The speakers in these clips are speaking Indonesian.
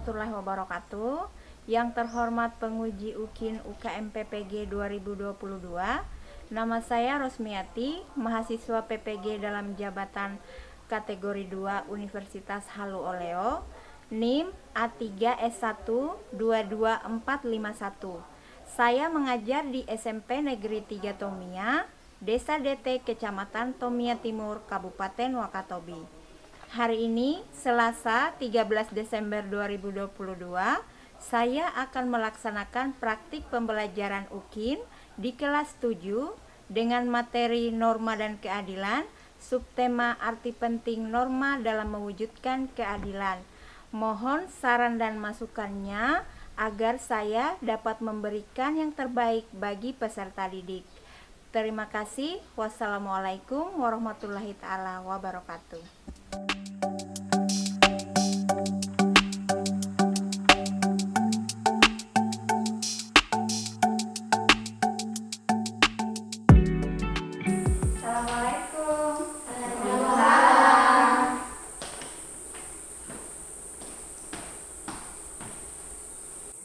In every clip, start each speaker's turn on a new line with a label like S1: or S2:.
S1: warahmatullahi wabarakatuh. Yang terhormat penguji UKIN UKM PPG 2022, nama saya Rosmiati, mahasiswa PPG dalam jabatan kategori 2 Universitas Halu Oleo, NIM A3S1 22451. Saya mengajar di SMP Negeri 3 Tomia, Desa DT, Kecamatan Tomia Timur, Kabupaten Wakatobi. Hari ini, Selasa 13 Desember 2022, saya akan melaksanakan praktik pembelajaran UKIN di kelas 7 dengan materi norma dan keadilan, subtema arti penting norma dalam mewujudkan keadilan. Mohon saran dan masukannya agar saya dapat memberikan yang terbaik bagi peserta didik. Terima kasih. Wassalamualaikum warahmatullahi taala wabarakatuh.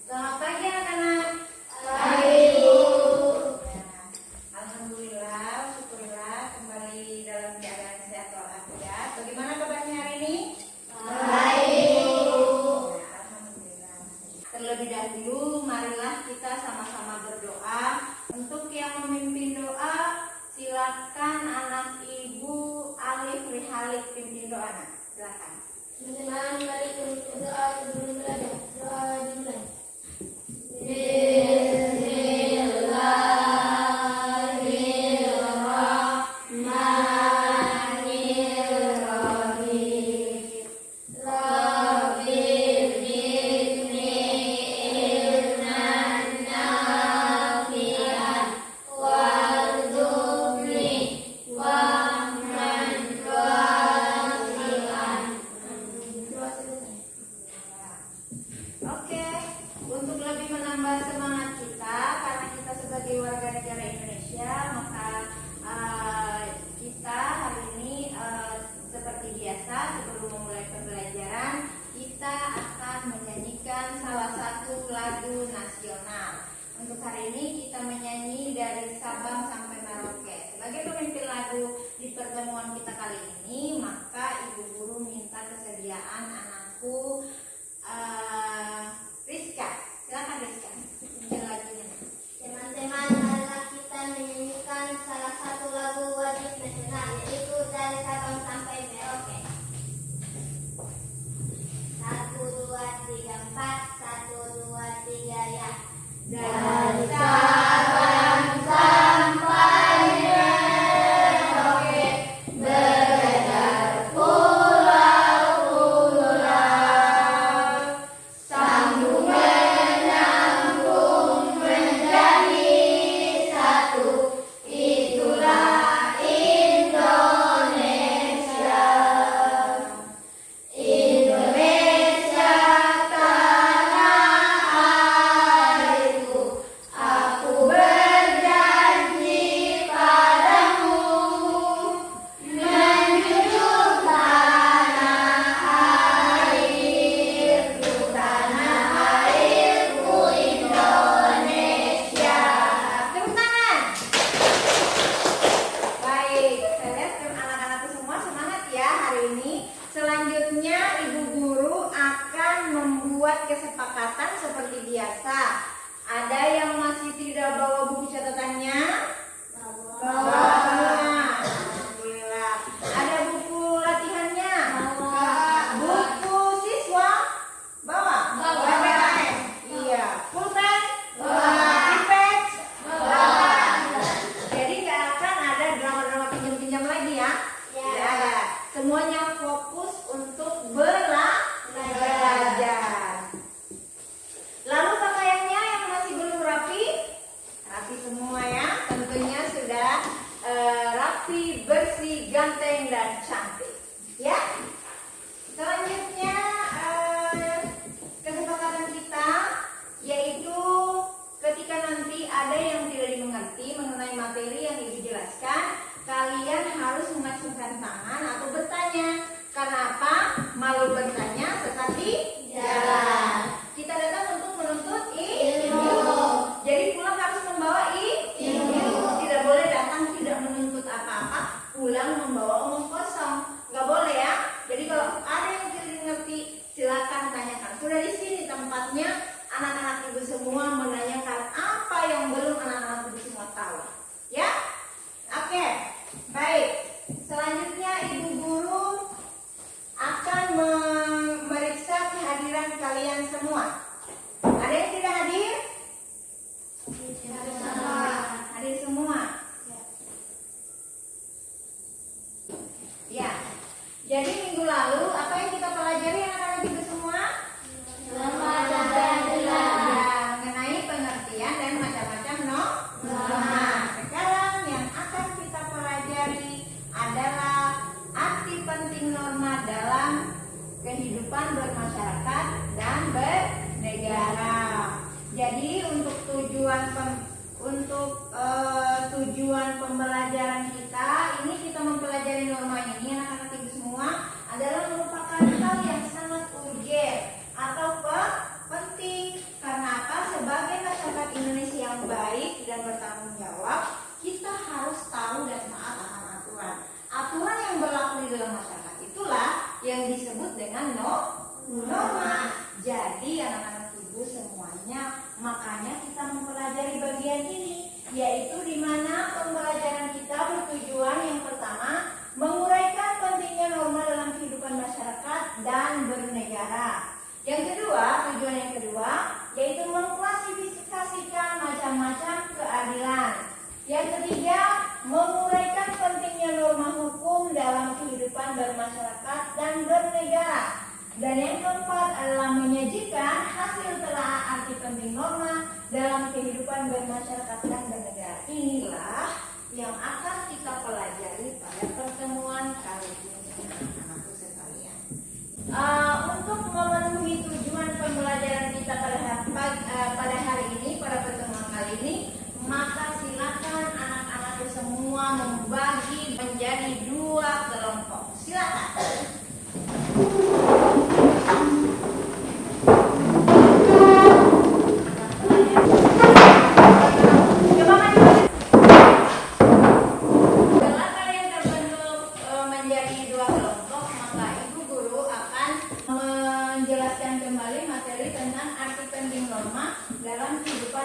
S2: Selamat pagi anak-anak. Alhamdulillah, syukurlah kembali dalam keadaan sehat walafiat. Bagaimana kabarnya hari ini? Baik. Alhamdulillah. Terlebih dahulu, marilah kita sama-sama berdoa. Untuk yang memimpin doa, silakan anak Ibu Alif Rihalik pimpin doa. Anak, silakan.
S3: Teman-teman, mari kita berdoa sebelum belajar. Doa dimulai.
S2: Oke, untuk lebih menambah semangat kita, karena kita sebagai warga negara Indonesia, maka kita hari ini seperti biasa sebelum memulai pembelajaran, kita akan menyanyikan salah satu lagu nasional. Untuk hari ini kita menyanyi dari Sabang sampai Merauke. Sebagai pemimpin lagu di pertemuan kita kali ini, maka Ibu Guru minta kesediaan anakku Rizka. Silakan Rizka, bikin lagunya.
S3: Teman-teman, marilah kita menyanyikan salah satu lagu wajib nasional, yaitu dari Sabang sampai Merauke. 1, 2, 3, 4. 1, 2, 3 ya.
S2: Dari Sabang sampai Merauke, beredar pulau-pulau, sambung menyambung menjadi satu, itulah Indonesia. Indonesia tanah airku, aku berjanji padamu, menjunjung tanah airku Indonesia. Tepuk tangan. Baik, saya lihat anak-anakku semua semangat ya hari ini. Selanjutnya Ibu Guru akan membuat kesepakatan seperti biasa. Ada yang masih tidak bawa buku catatannya? Bawa. Alhamdulillah. Ada buku latihannya? Buku siswa? Bawa. PPKN? Iya. Pulpen? Ipad? Jadi nggak akan ada drama-drama pinjam-pinjam lagi ya? Tidak ada. Semuanya fokus untuk belajar. Lalu pakaiannya yang masih belum rapi semua ya. Tentunya sudah rapi, bersih, ganteng dan cantik. Ya. Selanjutnya kesepakatan kita yaitu ketika nanti ada yang tidak dimengerti mengenai materi yang dijelaskan, kalian harus mengacungkan tangan atau bertanya. Karena apa? Malu bertanya tetapi jalan. tujuan pembelajaran kita, ini kita mempelajari norma ini anak-anak ibu semua adalah merupakan hal yang sangat urgen atau penting. Karena apa? Sebagai masyarakat Indonesia yang baik dan bertanggung jawab, kita harus tahu dan taat akan aturan. Aturan yang berlaku di dalam masyarakat itulah yang disebut dengan norma. Jadi anak-anak ibu semuanya, makanya kita mempelajari bagian ini, yaitu di mana pembelajaran kita bertujuan yang pertama menguraikan pentingnya norma dalam kehidupan masyarakat dan bernegara. Yang kedua, tujuan yang kedua yaitu mengklasifikasikan macam-macam keadilan. Yang ketiga, menguraikan pentingnya norma hukum dalam kehidupan bermasyarakat dan bernegara. Dan yang keempat adalah menyajikan hasil telaah arti penting norma dalam kehidupan bermasyarakat dan bernegara. Inilah yang akan kita pelajari pada pertemuan kali ini, anak-anakku sekalian. Untuk memenuhi tujuan pembelajaran kita pada hari ini, pada pertemuan kali ini, maka silakan anak-anakku semua membagi menjadi 2 kelompok. Silakan.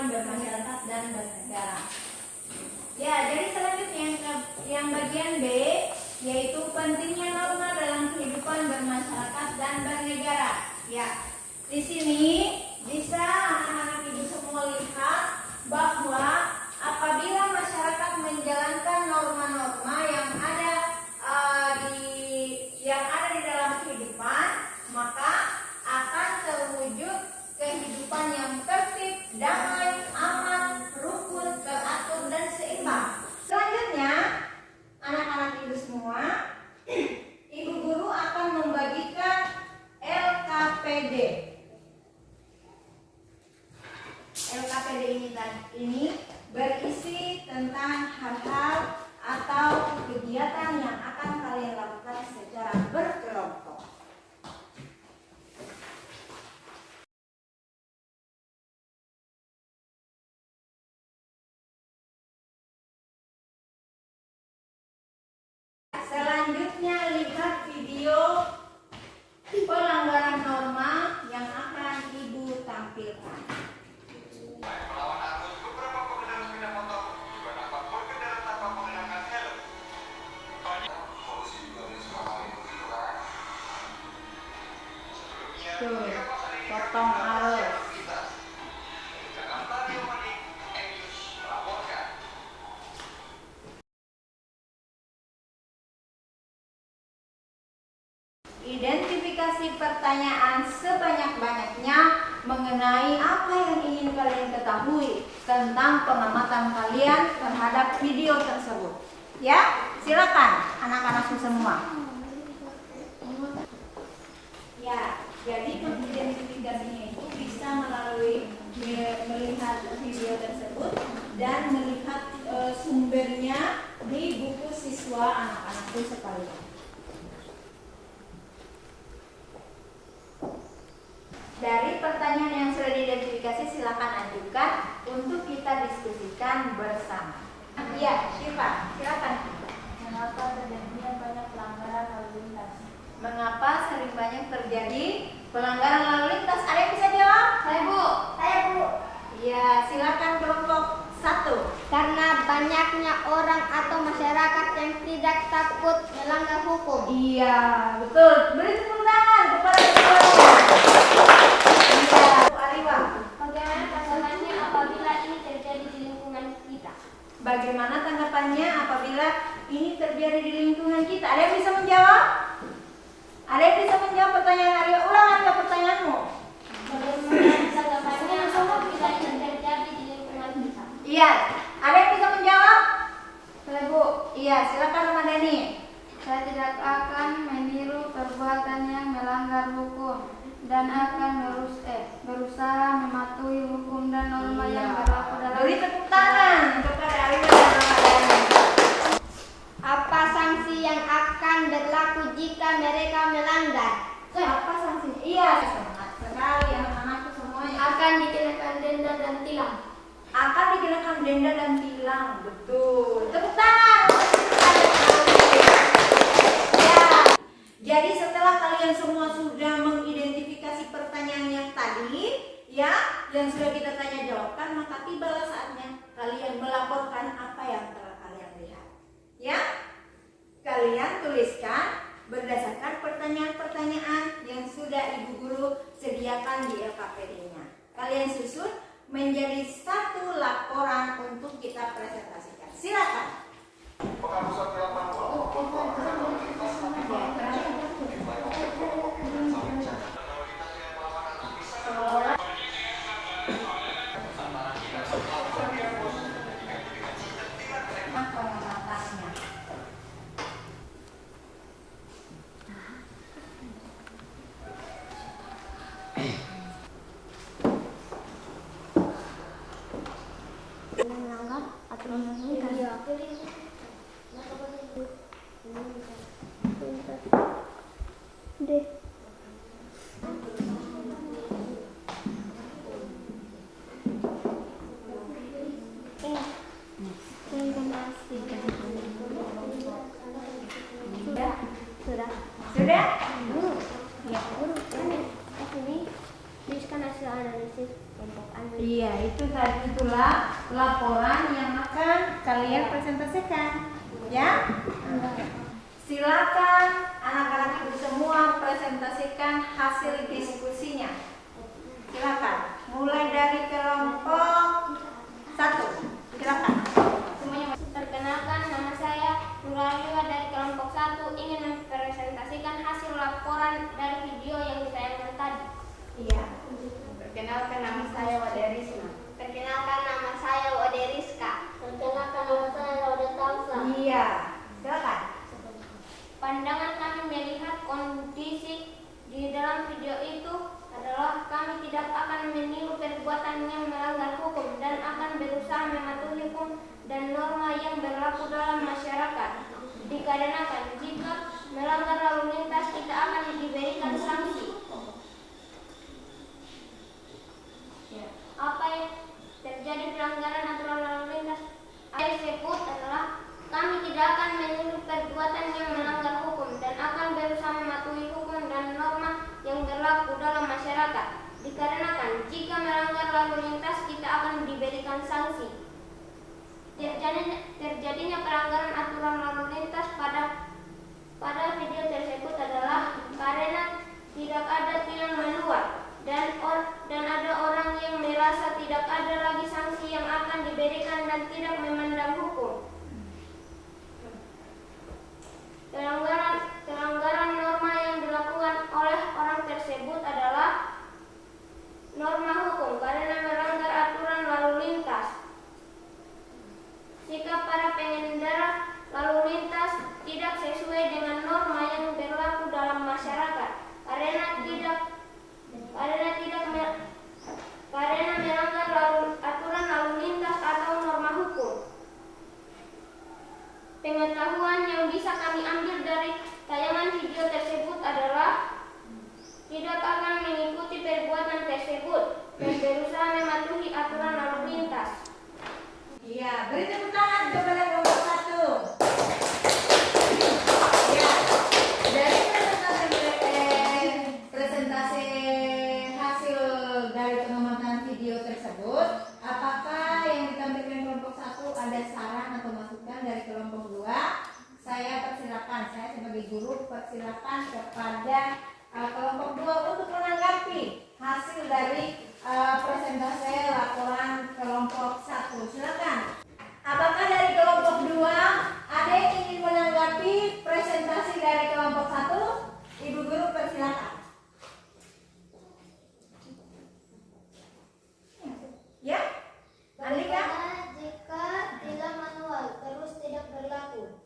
S2: Bermasyarakat dan bernegara. Ya, jadi selanjutnya yang bagian B yaitu pentingnya norma dalam kehidupan bermasyarakat dan bernegara. Ya, di sini bisa anak-anak ibu semua lihat bahwa apabila masyarakat menjalankan norma-norma yang ada di dalam kehidupan, maka akan terwujud kehidupan yang tertib, damai, aman, rukun, teratur, dan seimbang. Selanjutnya, anak-anak ibu semua, ibu guru akan membagikan LKPD. LKPD ini berisi tentang hal-hal atau kegiatan yang akan kalian lakukan secara berkelompok. Selanjutnya lihat video pelanggaran norma yang akan ibu tampilkan.
S4: Melawan arus, beberapa pengendara sepeda motor juga nampak berkendara tanpa mengenakan helm. Polisi juga menyusul hal itu gitu kan. Sebelumnya,
S2: Potong arus.
S4: Jakarta Rio Manik, News melaporkan.
S2: Identifikasi pertanyaan sebanyak-banyaknya mengenai apa yang ingin kalian ketahui tentang pengamatan kalian terhadap video tersebut. Ya, silakan anak-anakku semua. Ya, jadi mengidentifikasinya itu bisa melalui melihat video tersebut dan melihat sumbernya di buku siswa anak-anakku sekalian. Dari pertanyaan yang sudah diidentifikasi silakan ajukan untuk kita diskusikan bersama. Ya, Syifa, silakan.
S3: Mengapa terjadinya banyak pelanggaran lalu lintas?
S2: Mengapa sering banyak terjadi pelanggaran lalu lintas? Ada yang bisa jawab?
S3: Saya Bu.
S2: Ya, silakan kelompok 1.
S3: Karena banyaknya orang atau masyarakat yang tidak takut melanggar hukum.
S2: Iya, betul. Beri tepuk tangan kepada keduanya. Iya, Bu Aliwa.
S3: Bagaimana tanggapannya apabila ini terjadi di lingkungan kita?
S2: Bagaimana tanggapannya apabila ini terjadi di lingkungan kita? Ada yang bisa menjawab? Ada yang bisa menjawab pertanyaan Arya? Ulang Arya pertanyaanmu.
S3: Bagaimana tanggapannya apabila ini terjadi di lingkungan kita?
S2: Iya, ada yang bisa menjawab?
S3: Saya Bu.
S2: Iya, silakan Ramadhani.
S3: Saya tidak akan meniru perbuatan yang melanggar hukum dan akan berusaha mematuhi hukum dan norma yang berlaku dalam
S2: Beri
S3: tilang.
S1: Akan dikenakan denda dan tilang. Betul. Tepuk tangan. Ya. Jadi setelah kalian semua sudah mengidentifikasi pertanyaan yang tadi, ya, yang sudah kita tanya jawabkan, maka tibalah saatnya kalian melaporkan apa yang telah kalian lihat. Ya. Kalian tuliskan berdasarkan pertanyaan-pertanyaan yang sudah Ibu Guru sediakan di LKPD-nya. Kalian susun menjadi satu laporan untuk kita presentasikan. Silakan.
S4: Penghapusan film manual membuat pelanggaran lalu lintas semakin banyak. Jumlah yang kelompok dengan saling jaga. Lalu lintas yang melawan arus bisa
S1: Pengatasnya.
S3: Melanggar aturan lalu lintas. Deh.
S1: Sudah?
S3: Sudah.
S1: Sudah?
S3: Ya, guru. Ini tuliskan hasil analisis kelompok analisis.
S1: Iya, itulah laporan yang akan kalian presentasikan. Ya? Silakan anak-anak ibu semua presentasikan hasil diskusinya. Silakan. Mulai dari kelompok 1. Silakan.
S3: Semuanya. Perkenalkan, nama saya Nuraliwa dari kelompok 1 ingin mempresentasikan hasil laporan dari video yang ditayangkan tadi.
S1: Iya. Perkenalkan, nama saya Wade Risma.
S3: Perkenalkan, nama saya Wade Rizka. Perkenalkan, nama saya Wade Tamsa.
S1: Iya. Silakan.
S3: Pandangan kami melihat kondisi di dalam video itu adalah kami tidak akan meniru perbuatan yang melanggar hukum dan akan berusaha mematuhi hukum dan norma yang berlaku dalam masyarakat. Dikarenakan jika melanggar lalu lintas kita akan diberikan sanksi. Apa yang terjadi pelanggaran aturan lalu lintas tersebut adalah kami tidak akan meniru perbuatan yang melanggar hukum dan akan berusaha mematuhi hukum dan norma yang berlaku dalam masyarakat. Dikarenakan jika melanggar lalu lintas kita akan diberikan sanksi. Terjadinya pelanggaran aturan lalu lintas pada video tersebut adalah karena tidak ada tilang meluat dan ada orang yang merasa tidak ada lagi sanksi yang akan diberikan dan tidak memandang hukum. Pelanggaran norma yang dilakukan oleh orang tersebut adalah norma hukum karena melanggar aturan lalu lintas. Jika para pengendara lalu lintas tidak sesuai dengan norma yang berlaku dalam masyarakat karena melanggar aturan lalu lintas atau norma hukum. Pengetahuan yang bisa kami ambil dari tayangan video tersebut adalah tidak akan mengikuti perbuatan tersebut dan berusaha mematuhi aturan lalu lintas.
S1: Iya, beri tepuk tangan kepada kelompok 1. Ya, dari presentasi hasil dari pengamatan video tersebut, apakah yang ditampilkan kelompok 1 ada saran atau masukan dari kelompok 2? Saya sebagai guru persilakan kepada kelompok 2 untuk menanggapi hasil dari presentasi laporan kelompok 1. Silakan. Apakah dari kelompok 2 ada yang ingin menanggapi presentasi dari kelompok 1? Ibu guru persilakan. Ya? Andika?
S3: Jika tilang manual terus tidak berlaku,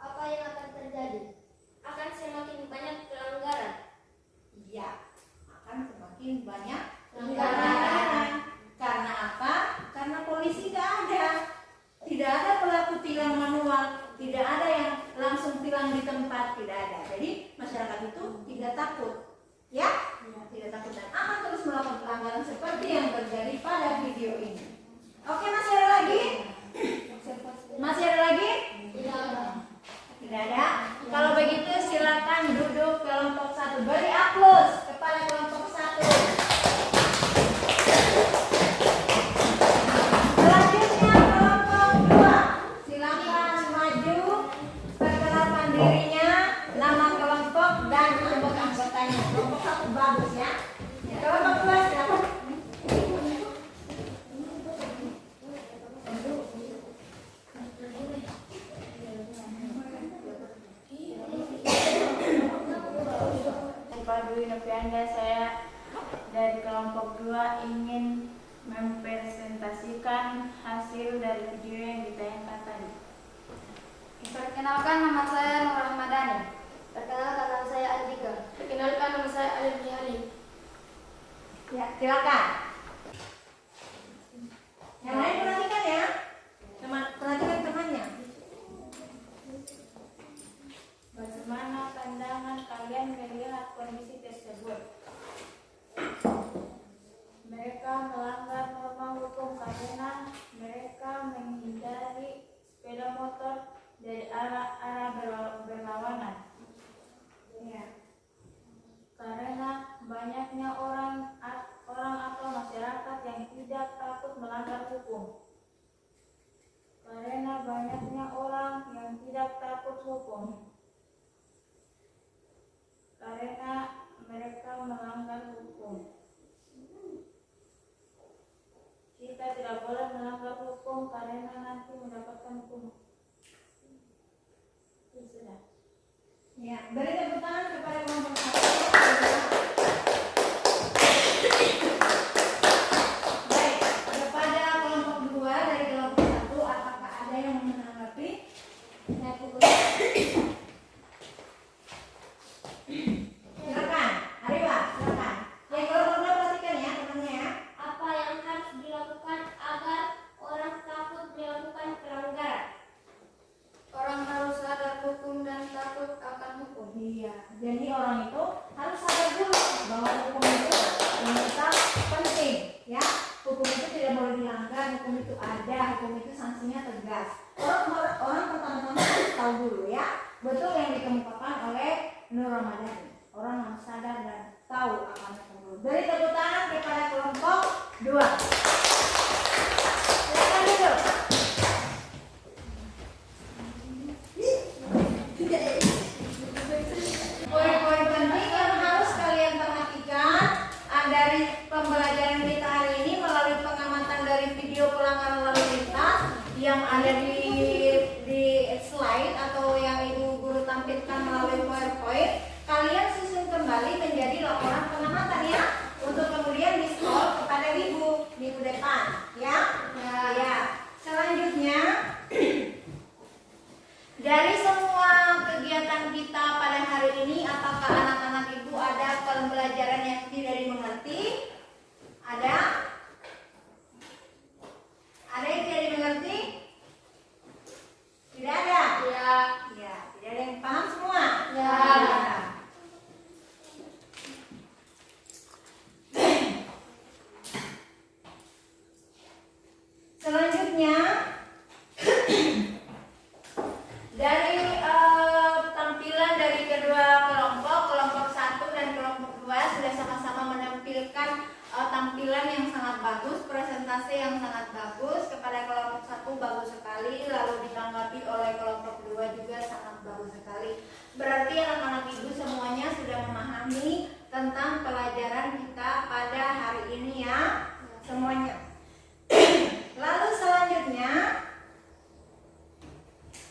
S3: apa yang akan terjadi? Akan semakin banyak pelanggaran.
S5: Dewi Novianda, saya dari kelompok 2 ingin mempresentasikan hasil dari video yang ditayangkan tadi.
S6: Perkenalkan, nama saya Nur Rahmadani.
S3: Perkenalkan, nama saya Andika.
S6: Perkenalkan, nama saya Alif Nihali.
S1: Ya, silakan. Yang lain perhatikan ya. Perhatikan temannya.
S5: Bagaimana pandangan kalian melihat kondisi tersebut? Mereka melanggar norma hukum karena mereka menghindari sepeda motor dari arah berlawanan.
S1: Ya.
S5: Karena banyaknya orang atau masyarakat yang tidak takut melanggar hukum. Karena banyaknya orang yang tidak takut hukum. Karena mereka melanggar hukum. Kita tidak boleh melanggar hukum karena nanti mendapatkan hukum. Itu sudah.
S1: Ya, beri tepuk tangan kepada kelompok 1. Baik, kepada kelompok 2 dari kelompok 1, apakah ada yang menanggapi? Silakan, Ariwa, silakan. Yang kelompok 2 perhatikan ya temannya ya.
S3: Apa yang harus dilakukan agar orang takut melakukan pelanggaran?
S6: Orang harus sadar hukum dan takut akan hukum.
S1: Iya, jadi orang itu harus sadar dulu bahwa hukum itu ternyata penting, ya. Hukum itu tidak boleh dilanggar, hukum itu ada, hukum itu sanksinya tegas. Orang pertama-tama harus tahu dulu ya, betul yang dikemukakan oleh Nur Ramadhani. Orang harus sadar dan tahu akan hukum dulu. Beri tepuk tangan kepada kelompok 2. Silakan duduk. Poin-poin penting yang harus kalian perhatikan dari pembelajaran kita hari ini melalui pengamatan dari video pelanggaran lalu lintas yang ada di slide atau yang ibu guru tampilkan melalui PowerPoint. Kalian susun kembali menjadi laporan pengamatan ya, untuk kemudian di-scroll kepada ibu minggu depan ya. Ya. Selanjutnya dari semua kegiatan kita pada hari ini, apakah anak-anak ibu ada pembelajaran yang tidak dimengerti? Ada? Ada yang tidak dimengerti? Tidak ada?
S6: Ya.
S1: Ya, tidak ada yang paham semua?
S6: Ya.
S1: Selanjutnya dari tampilan dari kedua kelompok 1 dan kelompok 2 sudah sama-sama menampilkan tampilan yang sangat bagus, presentasi yang sangat bagus. Kepada kelompok 1 bagus sekali, lalu ditanggapi oleh kelompok 2 juga sangat bagus sekali. Berarti anak-anak ibu semuanya sudah memahami tentang pelajaran kita pada hari ini ya, semuanya. Lalu selanjutnya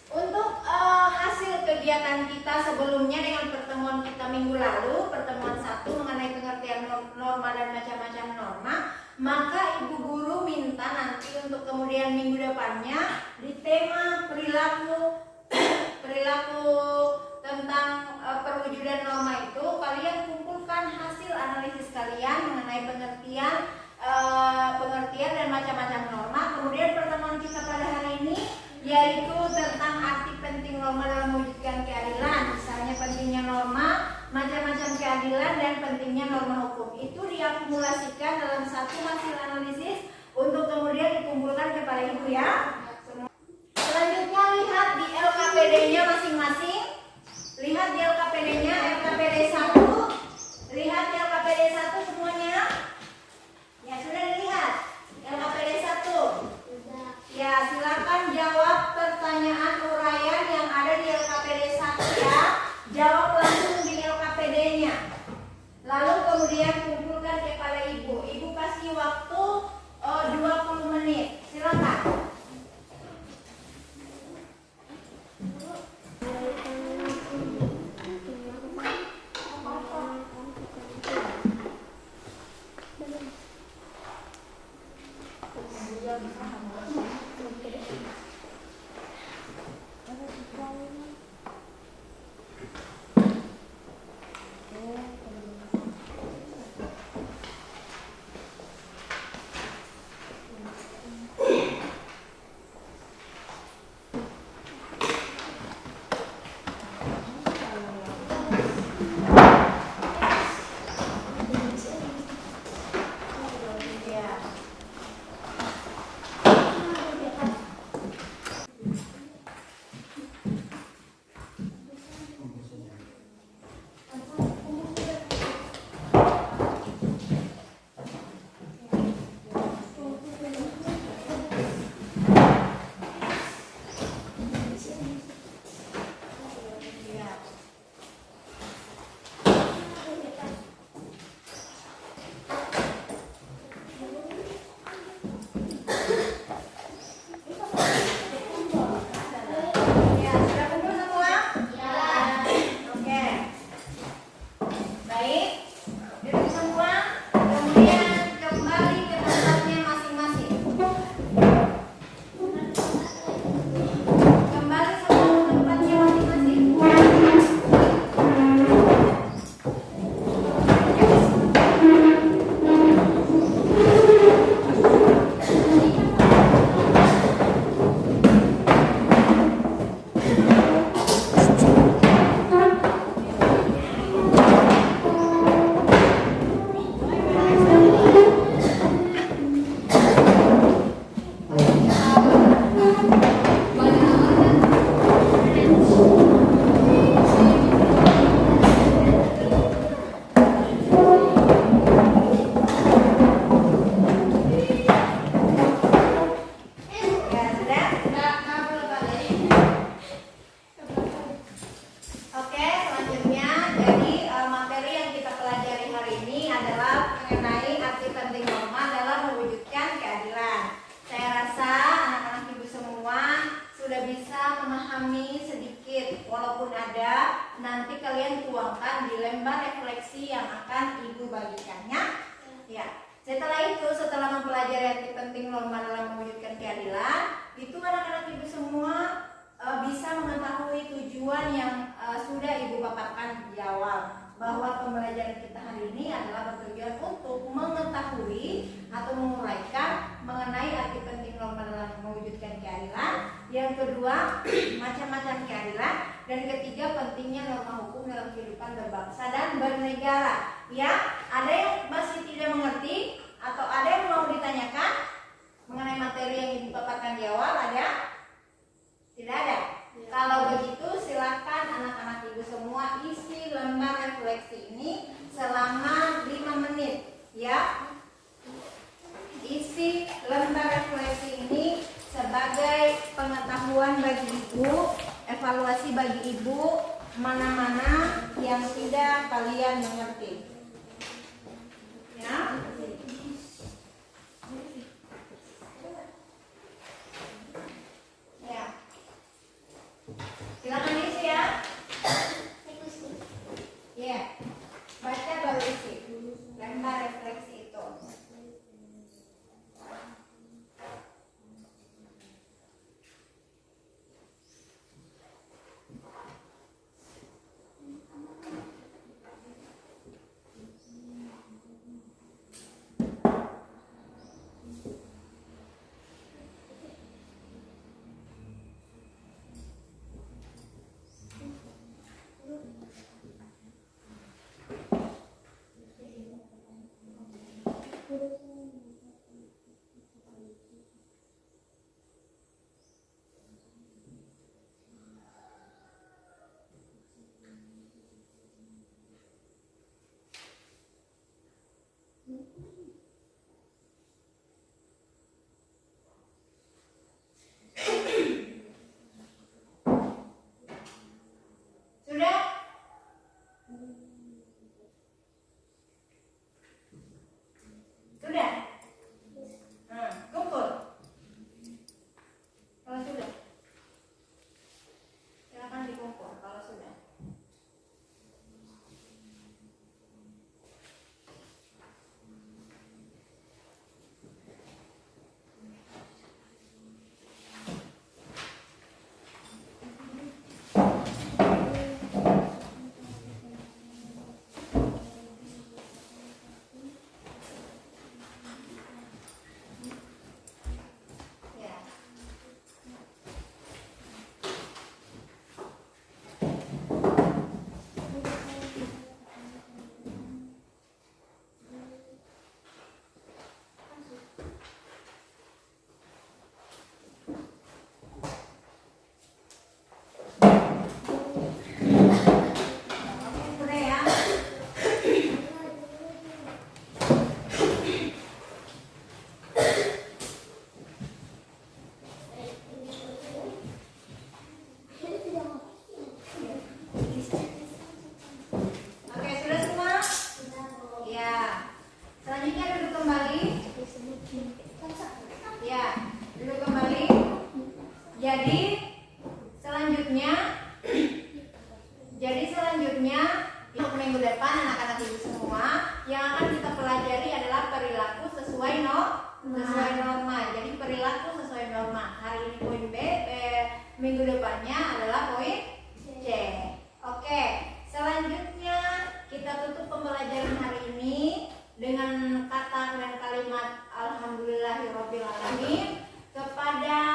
S1: untuk hasil kegiatan kita sebelumnya dengan pertemuan kita minggu lalu, pertemuan 1 mengenai pengertian norma dan macam-macam norma, maka ibu guru minta nanti untuk kemudian minggu depannya di tema perilaku tentang perwujudan norma itu kalian kumpulkan hasil analisis kalian mengenai pengertian dan macam-macam norma. Kemudian pertemuan kita pada hari ini yaitu tentang arti penting norma dalam mewujudkan keadilan, misalnya pentingnya norma, macam-macam keadilan, dan pentingnya norma hukum. Itu diakumulasikan dalam satu hasil analisis untuk kemudian dikumpulkan kepada ibu ya. Selanjutnya lihat di LKPD-nya masing-masing. Lihat di LKPD-nya, LKPD 1. Lihat di LKPD 1 semuanya. Ya, sudah dilihat LKPD 1. Ya, silakan jawab pertanyaan uraian yang ada di LKPD 1 ya. Jawab langsung di LKPD-nya. Lalu kemudian kumpulkan kepada ibu. Ibu kasih waktu 20 menit. Silakan.
S2: Ya, sudah kumpul semua? Oke. Baik. Duduk semua. Kemudian kembali ke tempatnya masing-masing. Kembali semua ke tempatnya masing-masing. Ya, sudah? Oke, selanjutnya jadi materi yang kita pelajari hari ini adalah mengenai arti penting norma dalam mewujudkan keadilan. Saya rasa anak-anak ibu semua sudah bisa memahami sedikit, walaupun ada, nanti kalian tuangkan di lembar refleksi yang akan ibu bagikannya. Ya. Setelah itu, setelah mempelajari arti penting norma dalam mewujudkan keadilan, itu anak-anak ibu semua bisa mengetahui tujuan yang sudah ibu paparkan di awal, bahwa pembelajaran kita hari ini adalah bertujuan untuk mengetahui atau menguraikan mengenai arti penting norma dalam mewujudkan keadilan. Yang kedua, macam-macam keadilan. Dan ketiga, pentingnya norma hukum dalam kehidupan berbangsa dan bernegara. Ya, ada yang masih tidak mengerti atau ada yang mau ditanyakan mengenai materi yang ibu paparkan di awal? Ada? Tidak ada. Kalau begitu silakan anak-anak ibu semua isi lembar refleksi ini selama 5 menit, ya. Isi lembar refleksi ini sebagai pengetahuan bagi ibu, evaluasi bagi ibu, mana-mana yang tidak kalian mengerti. Ya. Ya. Silakan isi ya. Ya. Baca baru isi lembar refleksi itu. Jadi selanjutnya untuk minggu depan anak-anak ibu semua yang akan kita pelajari adalah perilaku sesuai norma. Jadi perilaku sesuai norma. Hari ini poin B, minggu depannya adalah poin C. Oke, selanjutnya kita tutup pembelajaran hari ini dengan kata dan kalimat alhamdulillahirabbil alamin. Kepada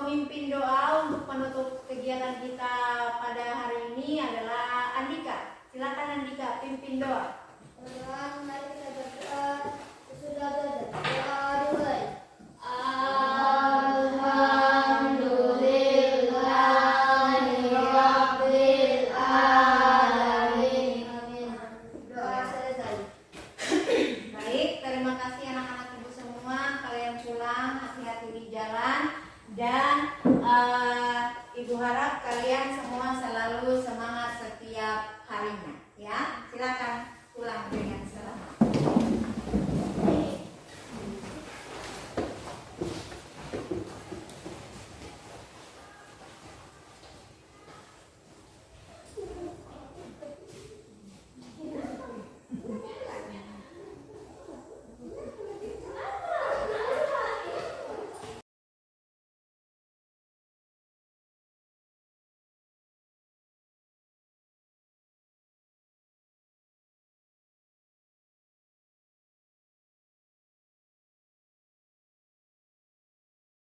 S2: pemimpin doa untuk penutup kegiatan kita pada hari ini adalah Andika. Silakan Andika, pimpin doa.
S3: Teman-teman, mari kita berdoa. Sudah belajar doa dimulai. Alhamdulillahirabbil alamin. Amin. Doa selesai.
S2: Baik, terima kasih anak-anak ibu semua. Kalian pulang hati-hati di jalan dan ibu harap kalian semua selalu semangat setiap harinya. Ya, silakan.